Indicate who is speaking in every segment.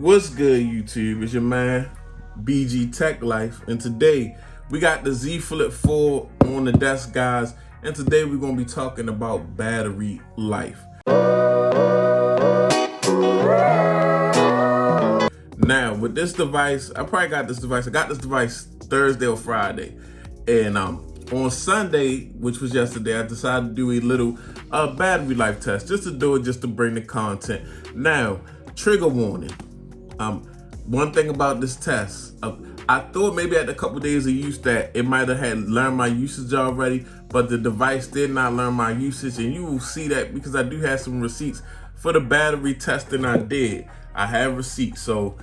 Speaker 1: What's good, YouTube? It's your man, BG Tech Life, and today we got the Z Flip 4 on the desk, guys, and today we're going to be talking about battery life. Now, with this device, I got this device Thursday or Friday, and on Sunday, which was yesterday, I decided to do a little battery life test, just to bring the content. Now, trigger warning. One thing about this test, I thought maybe at a couple days of use that it might have had learned my usage already, but the device did not learn my usage, and you will see that because I do have some receipts for the battery testing I did. I have receipts, so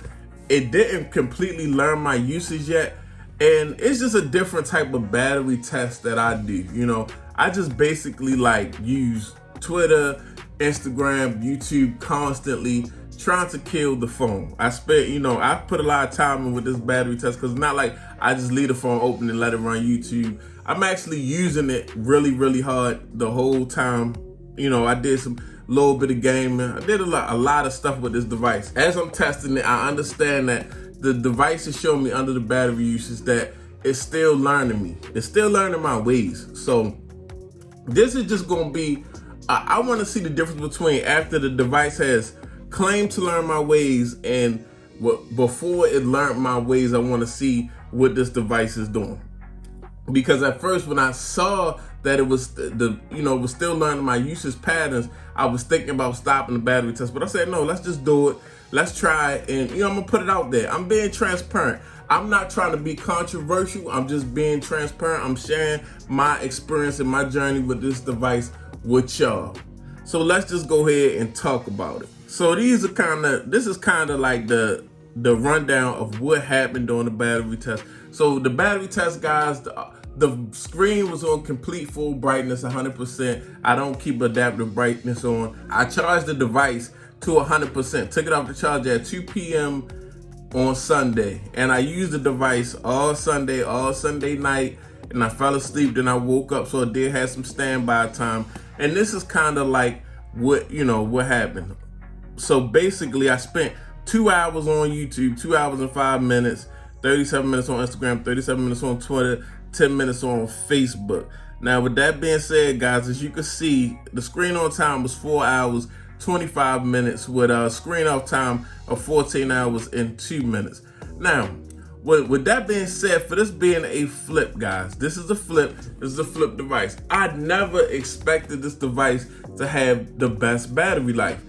Speaker 1: it didn't completely learn my usage yet, and it's just a different type of battery test that I do. You know, I just basically use Twitter, Instagram, YouTube constantly, trying to kill the phone. I put a lot of time in with this battery test because it's not like I just leave the phone open and let it run YouTube. I'm actually using it really hard the whole time. You know, I did some little bit of gaming. I did a lot of stuff with this device. As I'm testing it, I understand that the device is showing me under the battery usage that it's still learning me. It's still learning my ways. So this is just gonna be, I wanna see the difference between after the device has claimed to learn my ways and before it learned my ways. I wanna see what this device is doing. Because at first when I saw that it was it was still learning my usage patterns, I was thinking about stopping the battery test, but I said, no, let's just do it. Let's try it, and I'm gonna put it out there. I'm being transparent. I'm not trying to be controversial. I'm just being transparent. I'm sharing my experience and my journey with this device with y'all. So let's just go ahead and talk about it. So this is kind of like the rundown of what happened during the battery test. So the battery test, guys, the screen was on complete full brightness, 100%. I don't keep adaptive brightness on. I charged the device to 100%. Took it off the charge at 2 p.m. on Sunday, and I used the device all Sunday night, and I fell asleep. Then I woke up, so it did have some standby time. And this is kind of like what happened. So basically, I spent 2 hours on YouTube, 2 hours and 5 minutes, 37 minutes on Instagram, 37 minutes on Twitter, 10 minutes on Facebook. Now, with that being said, guys, as you can see, the screen on time was 4 hours, 25 minutes with a screen off time of 14 hours and 2 minutes. Now, with that being said, for this being a flip, guys, this is a flip device. I never expected this device to have the best battery life.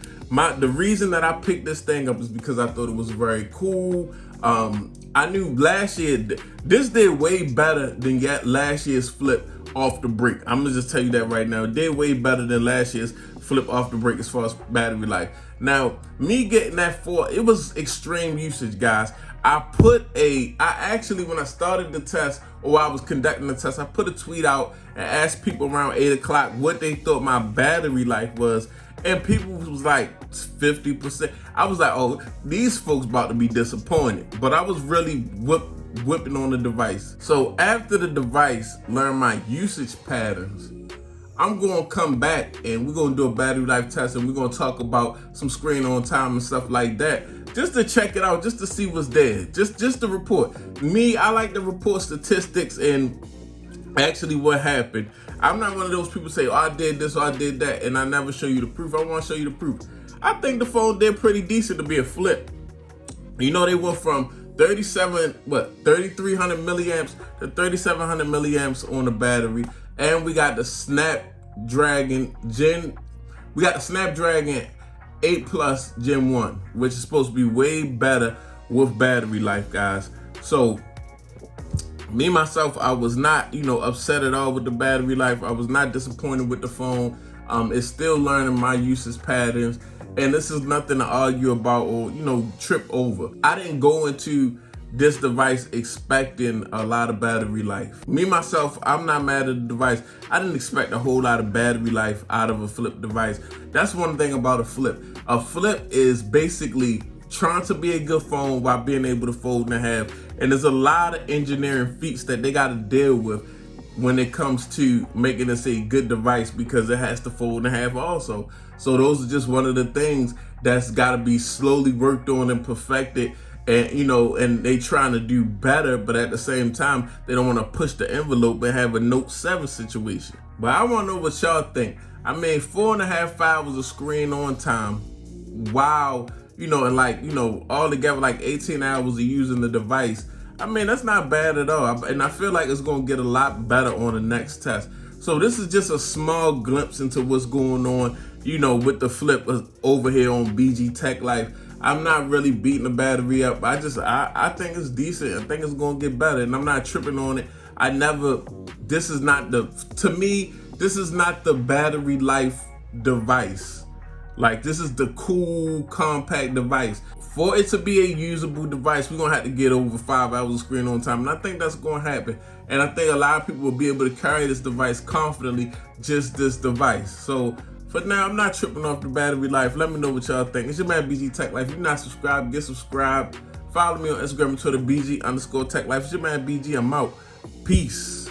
Speaker 1: The reason that I picked this thing up is because I thought it was very cool. I knew last year, this did way better than last year's flip off the brick. I'm gonna just tell you that right now. It did way better than last year's flip off the brick as far as battery life. Now, me getting that it was extreme usage, guys. I actually, when I started the test, or I was conducting the test, I put a tweet out and asked people around 8 o'clock what they thought my battery life was. And people was like 50%. I was like, oh, these folks about to be disappointed. But I was really whipping on the device. So after the device learned my usage patterns, I'm gonna come back and we're gonna do a battery life test, and we're gonna talk about some screen on time and stuff like that, just to check it out, just to see what's there, just to report. I like to report statistics and actually what happened. I'm not one of those people say, oh, I did this or I did that, and I never show you the proof. I want to show you the proof. I think the phone did pretty decent to be a flip. You know, they went from 3,300 milliamps to 3,700 milliamps on the battery, and we got the Snapdragon 8 Plus Gen 1, which is supposed to be way better with battery life, guys. So me, myself, I was not, upset at all with the battery life. I was not disappointed with the phone. It's still learning my usage patterns. And this is nothing to argue about or, trip over. I didn't go into this device expecting a lot of battery life. Me, myself, I'm not mad at the device. I didn't expect a whole lot of battery life out of a flip device. That's one thing about a flip. A flip is basically trying to be a good phone while being able to fold in half. And there's a lot of engineering feats that they got to deal with when it comes to making this a good device, because it has to fold in half also. So those are just one of the things that's got to be slowly worked on and perfected. And and they trying to do better, but at the same time they don't want to push the envelope and have a Note 7 situation. But I want to know what y'all think. I mean, 4.5 hours of screen on time. Wow. And all together like 18 hours of using the device. I mean, that's not bad at all. And I feel like it's going to get a lot better on the next test. So this is just a small glimpse into what's going on, with the flip over here on BG Tech Life. I'm not really beating the battery up. I think it's decent. I think it's going to get better, and I'm not tripping on it. This is not the battery life device. Like, this is the cool, compact device. For it to be a usable device, we're going to have to get over 5 hours of screen on time. And I think that's going to happen. And I think a lot of people will be able to carry this device confidently, just this device. So for now, I'm not tripping off the battery life. Let me know what y'all think. It's your man, BG Tech Life. If you're not subscribed, get subscribed. Follow me on Instagram and Twitter, BG_Tech Life. It's your man, BG. I'm out. Peace.